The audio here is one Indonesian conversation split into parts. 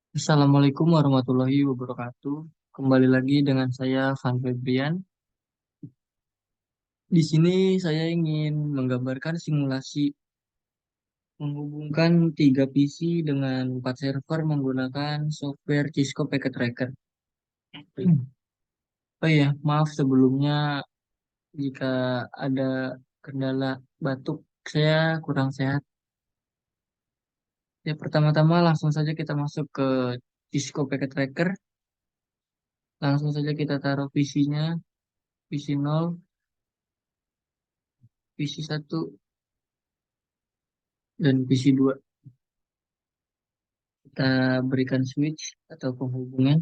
Assalamualaikum warahmatullahi wabarakatuh. Kembali lagi dengan saya Van Febrian. Di sini saya ingin menggambarkan simulasi menghubungkan 3 PC dengan 4 server menggunakan software Cisco Packet Tracker. Oh iya, maaf sebelumnya jika ada kendala batuk, saya kurang sehat. Ya, pertama-tama langsung saja kita masuk ke Cisco Packet Tracker. Langsung saja kita taruh PC-nya, PC 0, PC 1, dan PC 2. Kita berikan switch atau penghubungan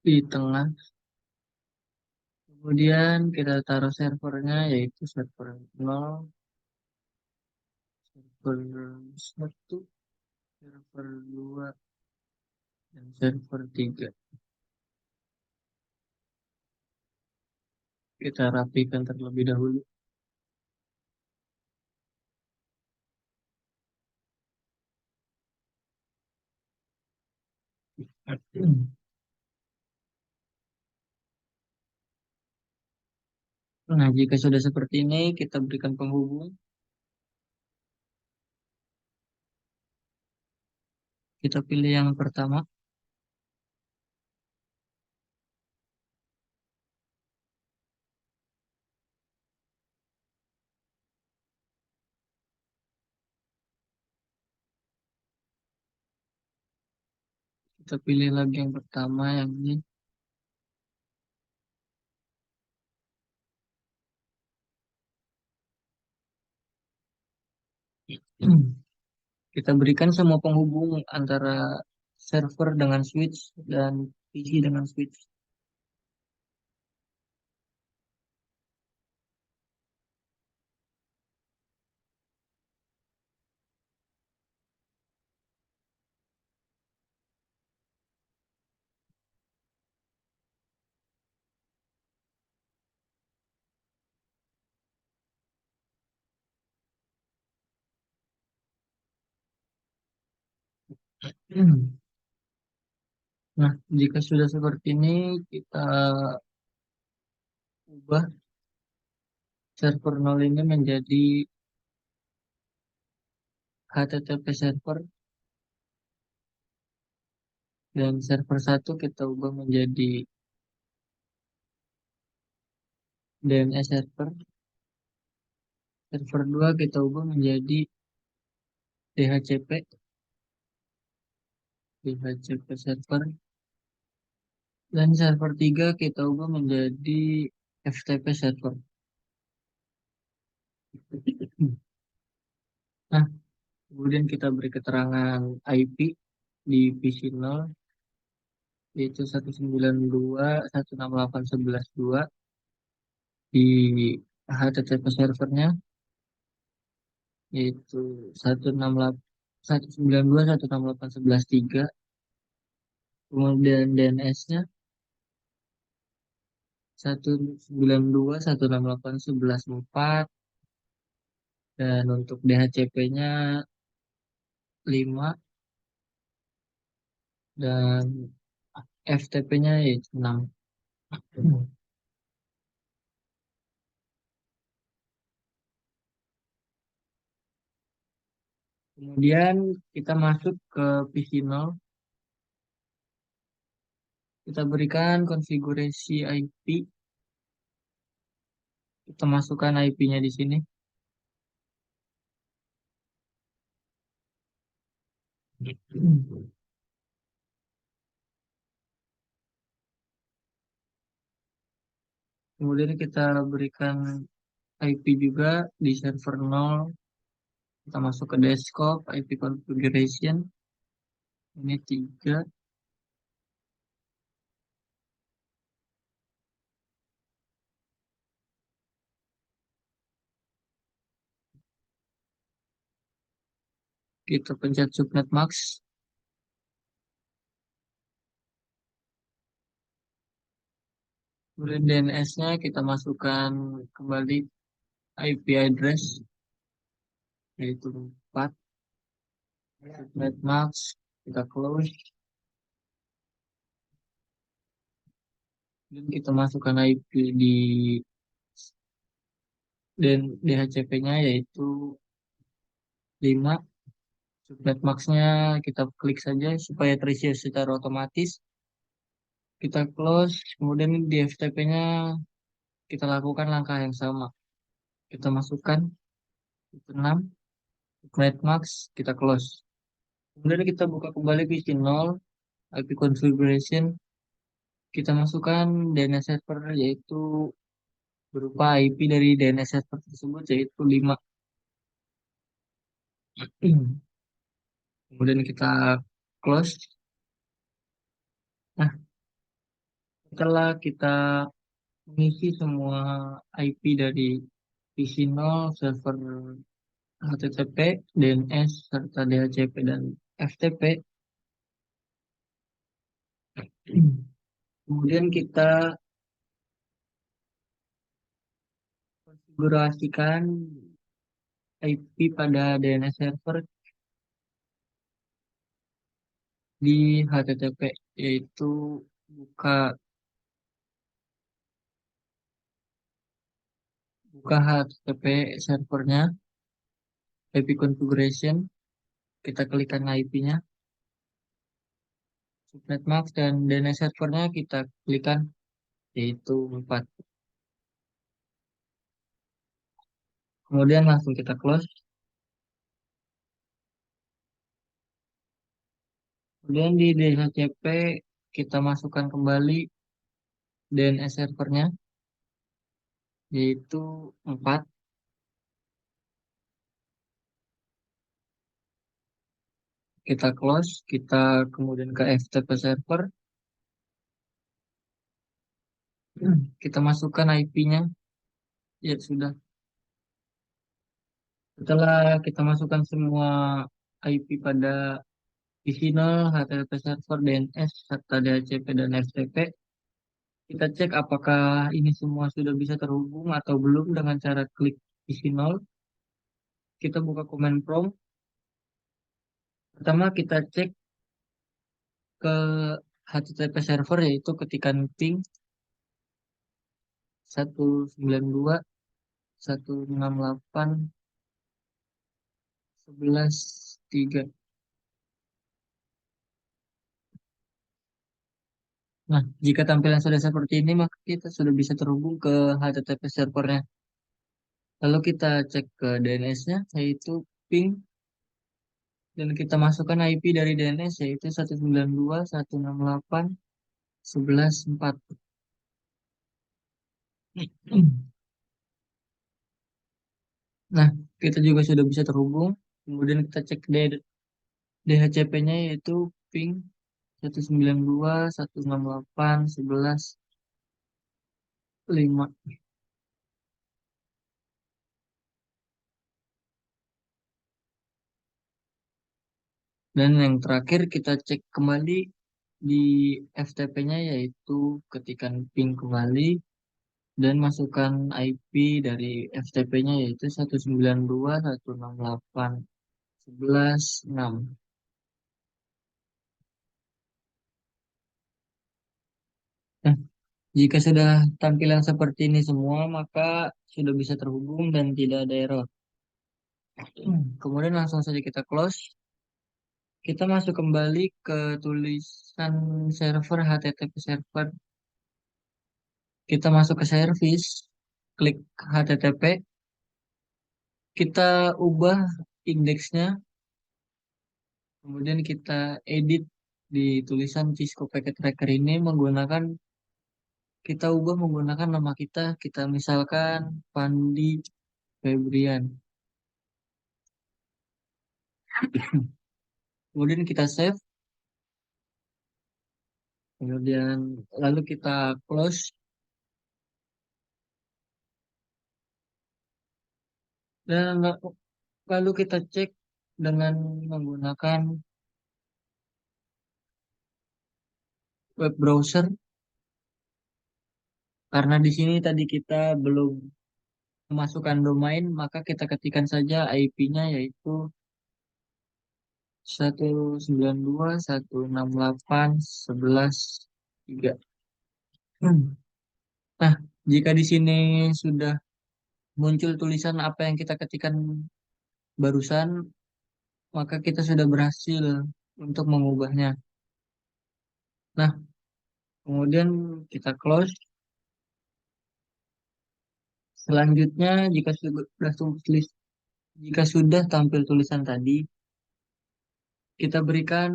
di tengah. Kemudian kita taruh servernya yaitu server 0, server 1, server 2, dan server 3. Kita rapikan terlebih dahulu. Nah, jika sudah seperti ini, kita berikan penghubung. Kita pilih yang pertama. Kita pilih lagi yang pertama, yang ini. Kita berikan semua penghubung antara server dengan switch dan PC dengan switch. Nah, jika sudah seperti ini, kita ubah server 0 ini menjadi HTTP server, dan server 1 kita ubah menjadi DNS server, server 2 kita ubah menjadi DHCP, DHCP server, dan server 3 kita ubah menjadi FTP server. Nah, kemudian kita beri keterangan IP di PC 0, yaitu 192.168.11.2 di HTTP servernya, yaitu 192.168.11.3. Kemudian DNS-nya 192.168.11.4, dan untuk DHCP-nya 5, dan FTP-nya yaitu 6. Kemudian kita masuk ke PC 0, kita berikan konfigurasi IP, kita masukkan IP-nya di sini. Kemudian kita berikan IP juga di server 0. Kita masuk ke desktop, IP configuration. Ini 3. Kita pencet subnet max. Kemudian DNS-nya kita masukkan kembali IP address, yaitu 4. subnet max, kita close, dan kita masukkan IP di dan DHCP-nya yaitu 5. Subnet max-nya kita klik saja supaya terisi secara otomatis. Kita close, kemudian di FTP-nya kita lakukan langkah yang sama. Kita masukkan itu 6, subnet max, kita close. Kemudian kita buka kembali PC 0, IP configuration, kita masukkan DNS server yaitu berupa IP dari DNS server tersebut yaitu 5. Kemudian kita close. Nah, setelah kita mengisi semua IP dari PC 0, server HTTP, DNS, serta DHCP dan FTP, kemudian kita konfigurasikan IP pada DNS server di HTTP, yaitu buka buka HTTP servernya, IP configuration, kita klikkan IP-nya, subnet max dan DNS servernya kita klikkan yaitu 4. Kemudian langsung kita close. Kemudian di DHCP kita masukkan kembali DNS servernya yaitu 4. Kita close, kita kemudian ke FTP server, kita masukkan IP-nya. Ya sudah. Setelah kita masukkan semua IP pada original, HTTP server, DNS, serta DHCP dan FTP, kita cek apakah ini semua sudah bisa terhubung atau belum dengan cara klik isi 0. Kita buka command prompt. Pertama kita cek ke HTTP server yaitu ketikan ping 192.168.11.3. Nah, jika tampilan sudah seperti ini, maka kita sudah bisa terhubung ke HTTP servernya. Lalu kita cek ke DNS-nya, yaitu ping, dan kita masukkan IP dari DNS, yaitu 192.168.11.4. Nah, kita juga sudah bisa terhubung. Kemudian kita cek DHCP-nya, yaitu ping 192.168.11.5. Dan yang terakhir kita cek kembali di FTP-nya yaitu ketikan ping kembali dan masukkan IP dari FTP-nya yaitu 192.168.11.6. Nah, jika sudah tampilan seperti ini semua, maka sudah bisa terhubung dan tidak ada error. Kemudian langsung saja kita close. Kita masuk kembali ke tulisan server HTTP server. Kita masuk ke service, klik HTTP, kita ubah indeksnya, kemudian kita edit di tulisan Cisco Packet Tracker ini kita ubah menggunakan nama kita misalkan Pandi Febrian. Kemudian kita save, kemudian lalu kita close, dan lalu kita cek dengan menggunakan web browser, karena di sini tadi kita belum memasukkan domain, maka kita ketikkan saja IP-nya yaitu 192.168.11.3. Nah, jika di sini sudah muncul tulisan apa yang kita ketikkan barusan, maka kita sudah berhasil untuk mengubahnya. Nah, kemudian kita close. Selanjutnya, jika sudah tampil tulisan tadi, kita berikan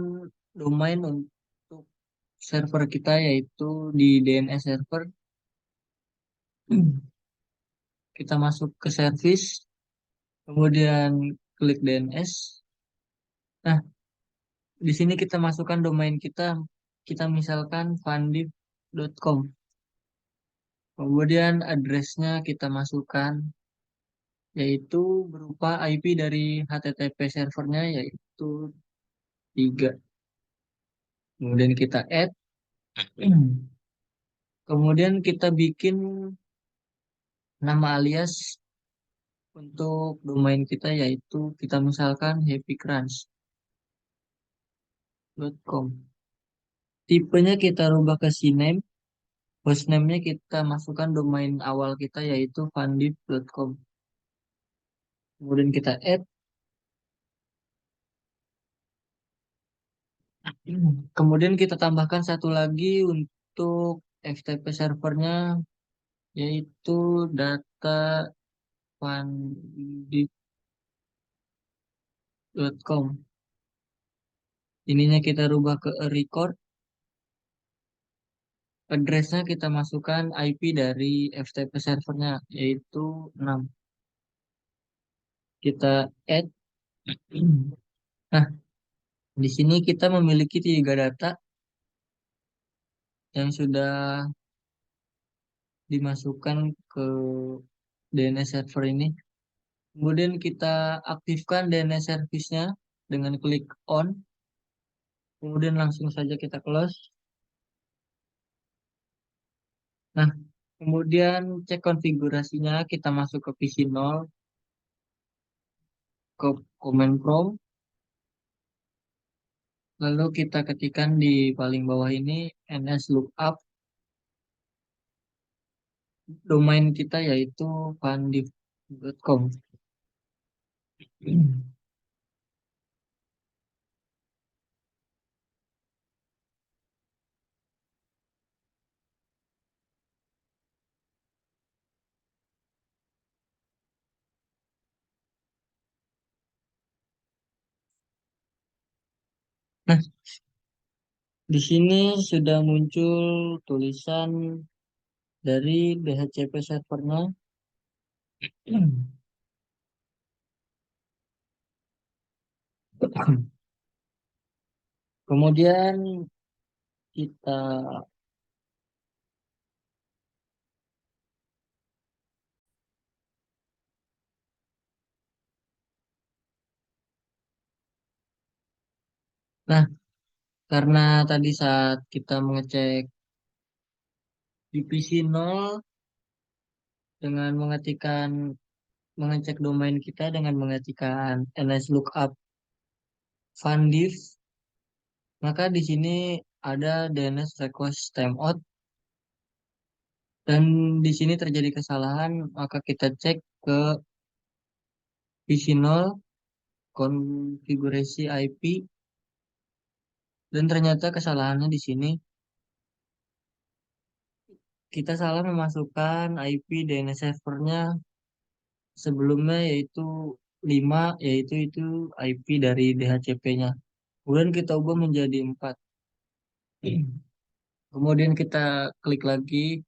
domain untuk server kita yaitu di DNS server. Kita masuk ke service, kemudian klik DNS. Nah, di sini kita masukkan domain kita. Kita misalkan fandip.com. Kemudian addressnya kita masukkan yaitu berupa IP dari HTTP servernya yaitu 3. Kemudian kita add. Kemudian kita bikin nama alias untuk domain kita yaitu kita misalkan happycrunch.com. Tipenya kita rubah ke CNAME. Hostname-nya kita masukkan domain awal kita yaitu fandip.com. Kemudian kita add. Kemudian kita tambahkan satu lagi untuk FTP servernya yaitu datafandip.com. Ininya kita rubah ke a record. Addressnya kita masukkan IP dari FTP servernya yaitu 6. Kita add. Nah, di sini kita memiliki 3 data yang sudah dimasukkan ke DNS server ini. Kemudian kita aktifkan DNS service-nya dengan klik on. Kemudian langsung saja kita close. Nah, kemudian cek konfigurasinya, kita masuk ke PC0, ke command prompt, lalu kita ketikkan di paling bawah ini ns lookup domain kita yaitu fandip.com. Nah, di sini sudah muncul tulisan dari DHCP servernya. Kemudian kita, nah, karena tadi saat kita mengecek di PC0 dengan mengecek domain kita dengan mengetikkan ns lookup fundiff, maka di sini ada DNS request timeout dan di sini terjadi kesalahan, maka kita cek ke PC0 konfigurasi IP dan ternyata kesalahannya di sini kita salah memasukkan IP DNS servernya sebelumnya yaitu 5, yaitu itu IP dari DHCP-nya. Kemudian kita ubah menjadi 4. Kemudian kita klik lagi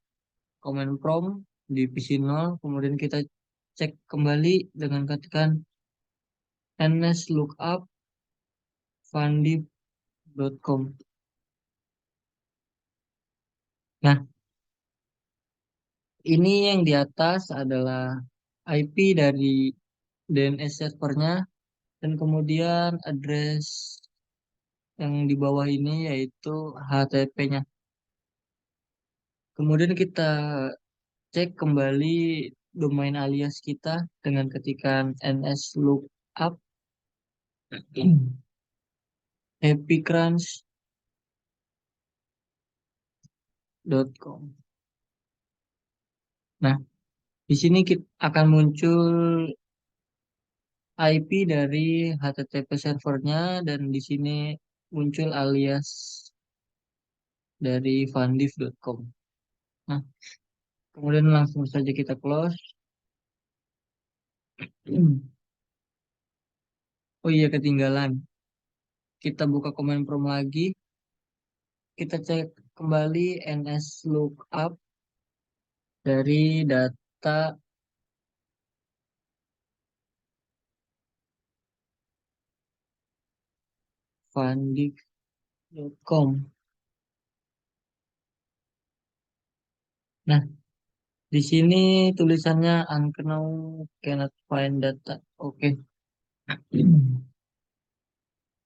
command prompt di PC0, kemudian kita cek kembali dengan ketikan ns lookup fandip.com. Nah, ini yang di atas adalah IP dari DNS servernya dan kemudian address yang di bawah ini yaitu HTTP-nya. Kemudian kita cek kembali domain alias kita dengan ketikan ns lookup. happycrunch.com. Nah, di sini kita akan muncul IP dari HTTP servernya dan di sini muncul alias dari fundiff.com. Nah, kemudian langsung saja kita close. Oh iya, ketinggalan. Kita buka command prompt lagi. Kita cek kembali ns lookup dari data fundiff.com. Nah, di sini tulisannya unknown cannot find data. Oke.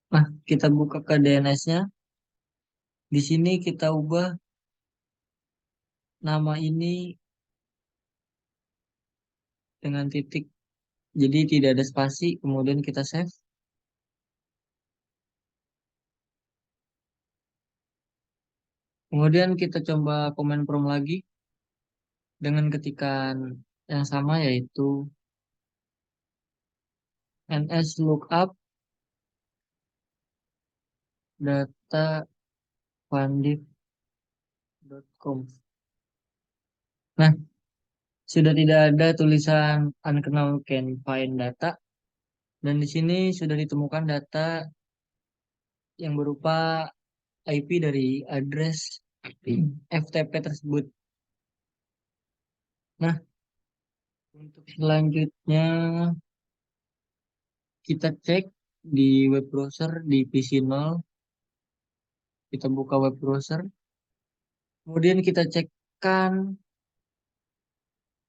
Nah, kita buka ke DNS-nya. Di sini kita ubah nama ini dengan titik. Jadi tidak ada spasi. Kemudian kita save. Kemudian kita coba command prompt lagi dengan ketikan yang sama yaitu ns lookup data fundiff.com. Nah, sudah tidak ada tulisan unknown can find data dan di sini sudah ditemukan data yang berupa IP dari address FTP tersebut. Nah, untuk selanjutnya kita cek di web browser di PC 0, kita buka web browser, kemudian kita cekkan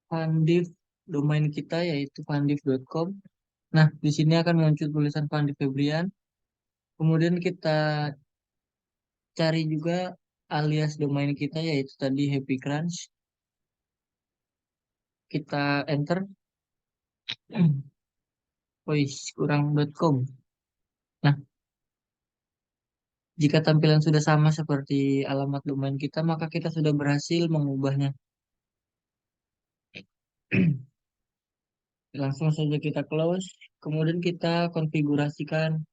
Fundiff domain kita yaitu fundiff.com. Nah, di sini akan muncul tulisan Fundiff Febrian. Kemudian kita cari juga alias domain kita yaitu tadi Happy Crunch. Kita enter. Wih, kurang.com. Nah, jika tampilan sudah sama seperti alamat domain kita, maka kita sudah berhasil mengubahnya. Langsung saja kita close, kemudian kita konfigurasikan.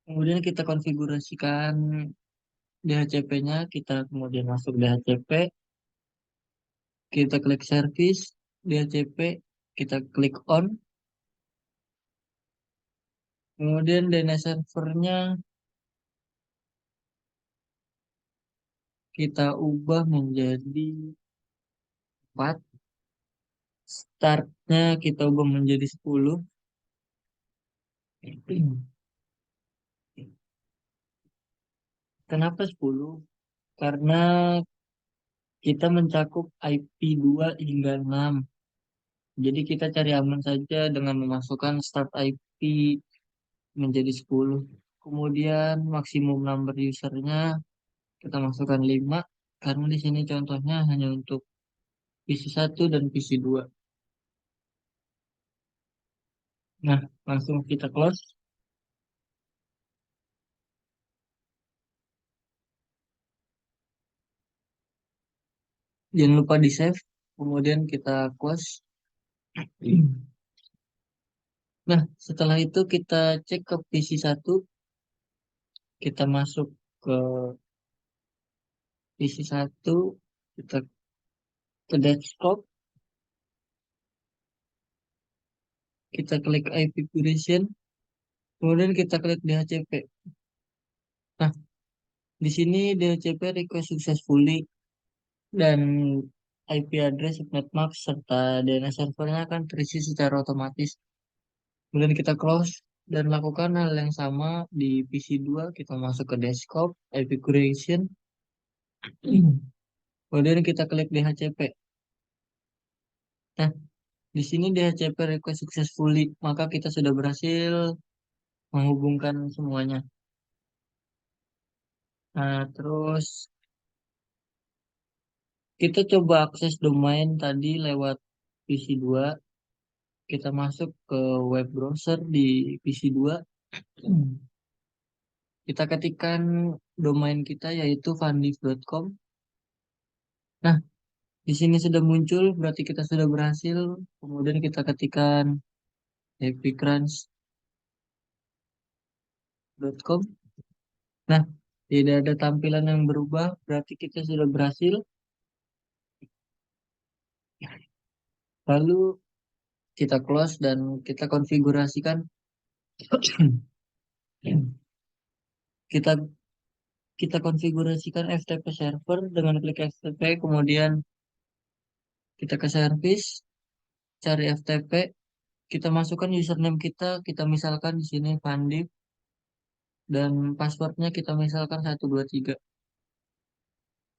Kemudian kita konfigurasikan DHCP-nya, kita kemudian masuk DHCP, kita klik service, DHCP, kita klik on, kemudian DNS servernya kita ubah menjadi 4, startnya kita ubah menjadi 10. Kenapa 10? Karena kita mencakup IP 2 hingga 6. Jadi kita cari aman saja dengan memasukkan start IP menjadi 10. Kemudian maksimum number usernya kita masukkan 5 karena di sini contohnya hanya untuk PC 1 dan PC 2. Nah, langsung kita close. Jangan lupa di save. Kemudian kita close. Nah, setelah itu kita cek ke PC 1. Kita masuk ke PC 1. Kita ke desktop. Kita klik IP Curation. Kemudian kita klik DHCP. Nah, di sini DHCP request successfully dan IP address, subnet mask, serta DNS servernya akan terisi secara otomatis. Kemudian kita close dan lakukan hal yang sama di PC 2. Kita masuk ke desktop, IP curation. Kemudian kita klik DHCP. Nah, di sini DHCP request successfully, maka kita sudah berhasil menghubungkan semuanya. Nah, terus kita coba akses domain tadi lewat PC 2. kita masuk ke web browser di PC2. Kita ketikkan domain kita yaitu fandiv.com. Nah, di sini sudah muncul, berarti kita sudah berhasil. Kemudian kita ketikkan happycrunch.com. Nah, tidak ada tampilan yang berubah, berarti kita sudah berhasil. Lalu kita close dan kita konfigurasikan. Kita kita konfigurasikan FTP server dengan klik FTP, kemudian kita ke service, cari FTP, kita masukkan username kita misalkan di sini Fandi dan passwordnya kita misalkan 123.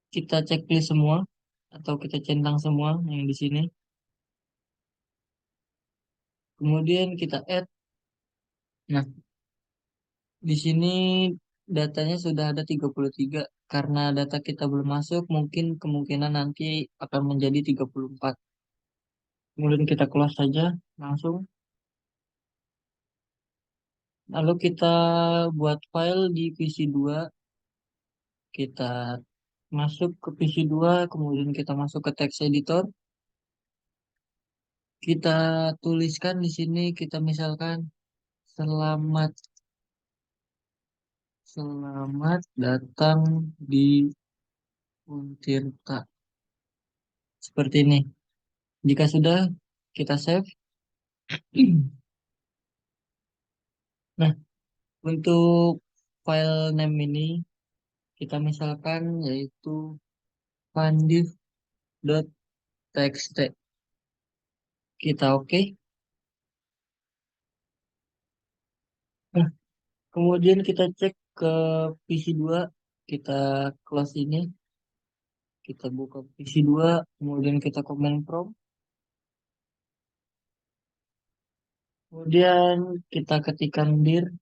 Kita checklist semua atau kita centang semua yang di sini. Kemudian kita add. Nah, di sini datanya sudah ada 33. Karena data kita belum masuk, mungkin kemungkinan nanti akan menjadi 34. Kemudian kita close saja langsung. Lalu kita buat file di PC2. Kita masuk ke PC2, kemudian kita masuk ke text editor. Kita tuliskan di sini, kita misalkan selamat selamat datang di Untirta. Seperti ini. Jika sudah, kita save. Nah, untuk file name ini kita misalkan yaitu pandiv.txt. Kita oke. Nah, kemudian kita cek ke PC2, kita close ini, kita buka PC2, kemudian kita command prompt, kemudian kita ketikkan dir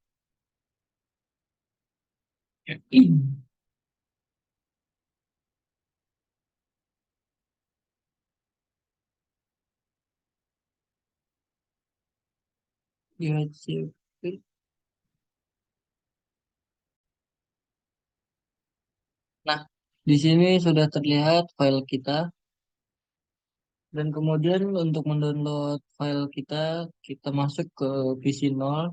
DHCP. Nah, di sini sudah terlihat file kita. Dan kemudian untuk mendownload file kita, kita masuk ke PC 0.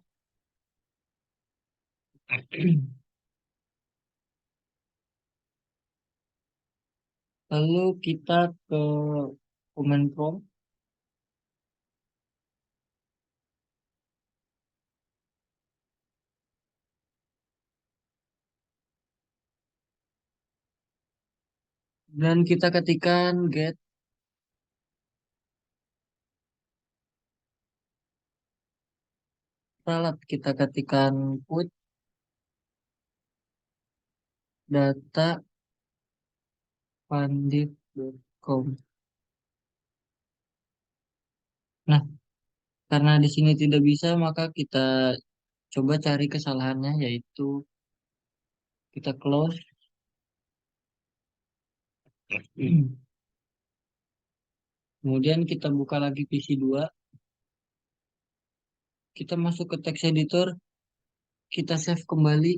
Lalu kita ke command prompt dan kita ketikkan get ralat. Kita ketikkan put data pandit.com. Nah, karena di sini tidak bisa, maka kita coba cari kesalahannya, yaitu kita close. Kemudian kita buka lagi PC2. Kita masuk ke text editor. Kita save kembali,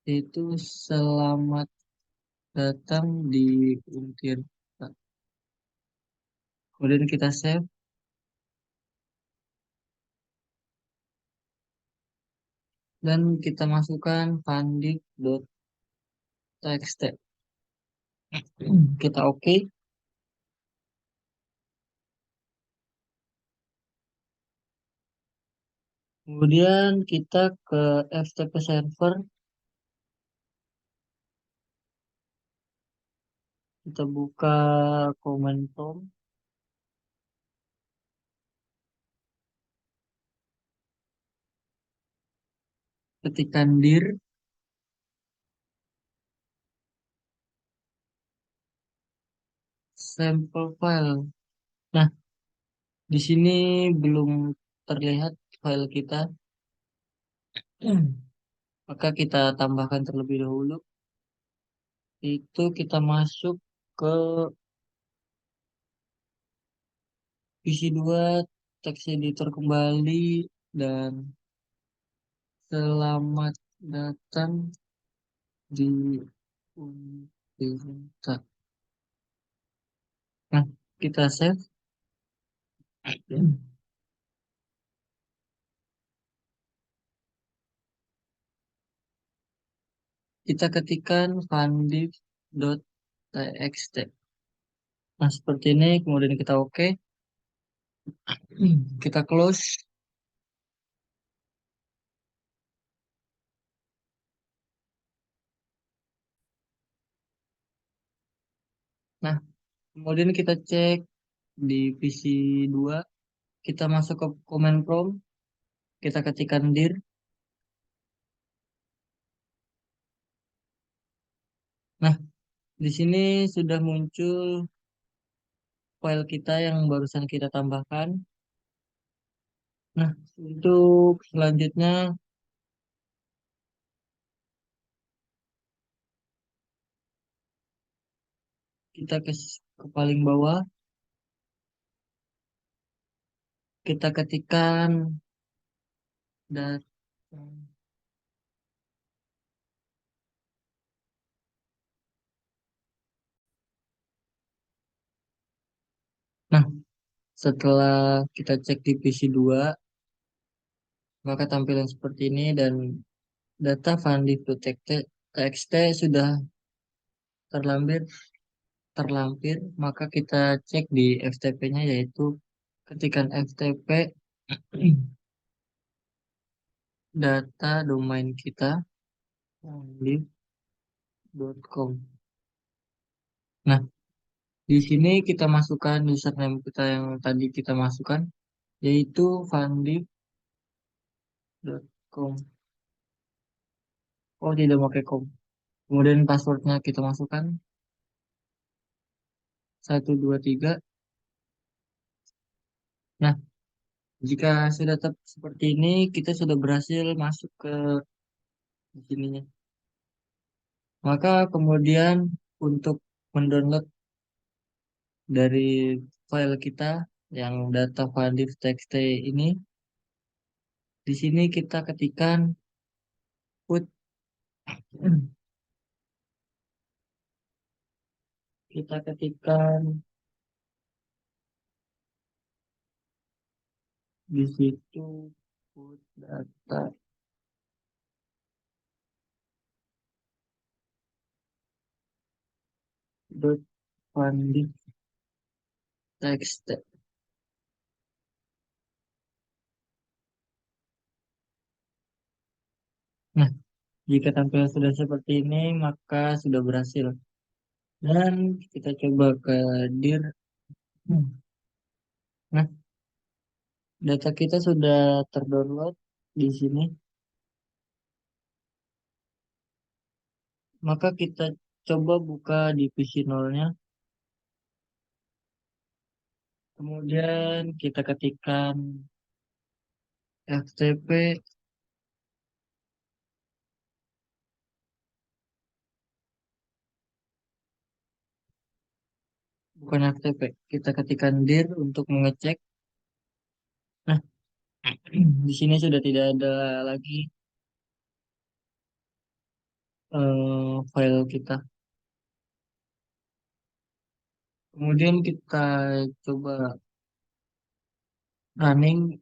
yaitu selamat datang di Untir. Kemudian kita save dan kita masukkan pandik.txt. Kita oke. Kemudian kita ke FTP server. Kita buka command prompt. Ketikkan dir sampel file. Nah, di sini belum terlihat file kita. Maka kita tambahkan terlebih dahulu. Itu kita masuk ke PC2. teks editor kembali dan selamat datang di Untirta. Nah, kita save. Kita ketikkan fundiv.txt. Nah, seperti ini, kemudian kita oke. Kita close. Nah, kemudian kita cek di PC 2. Kita masuk ke command prompt. Kita ketikkan dir. Nah, di sini sudah muncul file kita yang barusan kita tambahkan. Nah, untuk selanjutnya kita ke paling bawah. Kita ketikkan data. Nah, setelah kita cek di PC 2, maka tampilan seperti ini dan data fundiv.txt sudah terlampir terlampir, maka kita cek di FTP-nya yaitu ketikan FTP data domain kita fundiv.com. Nah, di sini kita masukkan username kita yang tadi kita masukkan yaitu fundiv.com. Oh, tidak pakai com. Kemudian passwordnya kita masukkan 123. Nah, jika sudah seperti ini, kita sudah berhasil masuk ke sininya. Maka kemudian untuk mendownload dari file kita yang data file div txt ini, di sini kita ketikkan put, kita ketikkan di situ put data dot file div txt. Nah, jika tampilan sudah seperti ini, maka sudah berhasil. Dan kita coba ke dir. Nah, data kita sudah terdownload di sini. Maka kita coba buka di PC nolnya. Kemudian kita ketikkan FTP, bukan FTP. Kita ketikkan dir untuk mengecek. Nah, di sini sudah tidak ada lagi file kita. Kemudian kita coba running,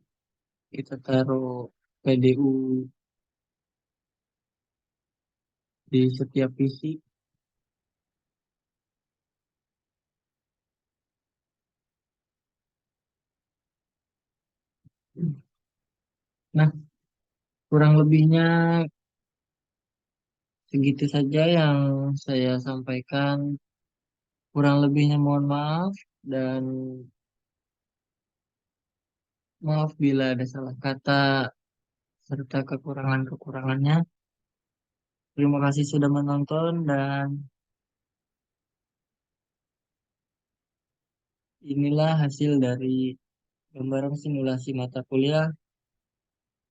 kita taruh PDU di setiap PC. Nah, kurang lebihnya segitu saja yang saya sampaikan. Kurang lebihnya mohon maaf dan maaf bila ada salah kata serta kekurangan-kekurangannya. Terima kasih sudah menonton dan inilah hasil dari gambaran simulasi mata kuliah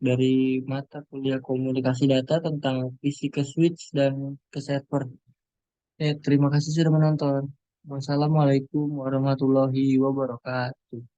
dari mata kuliah komunikasi data tentang fisika switch dan ke server. Terima kasih sudah menonton. Wassalamualaikum warahmatullahi wabarakatuh.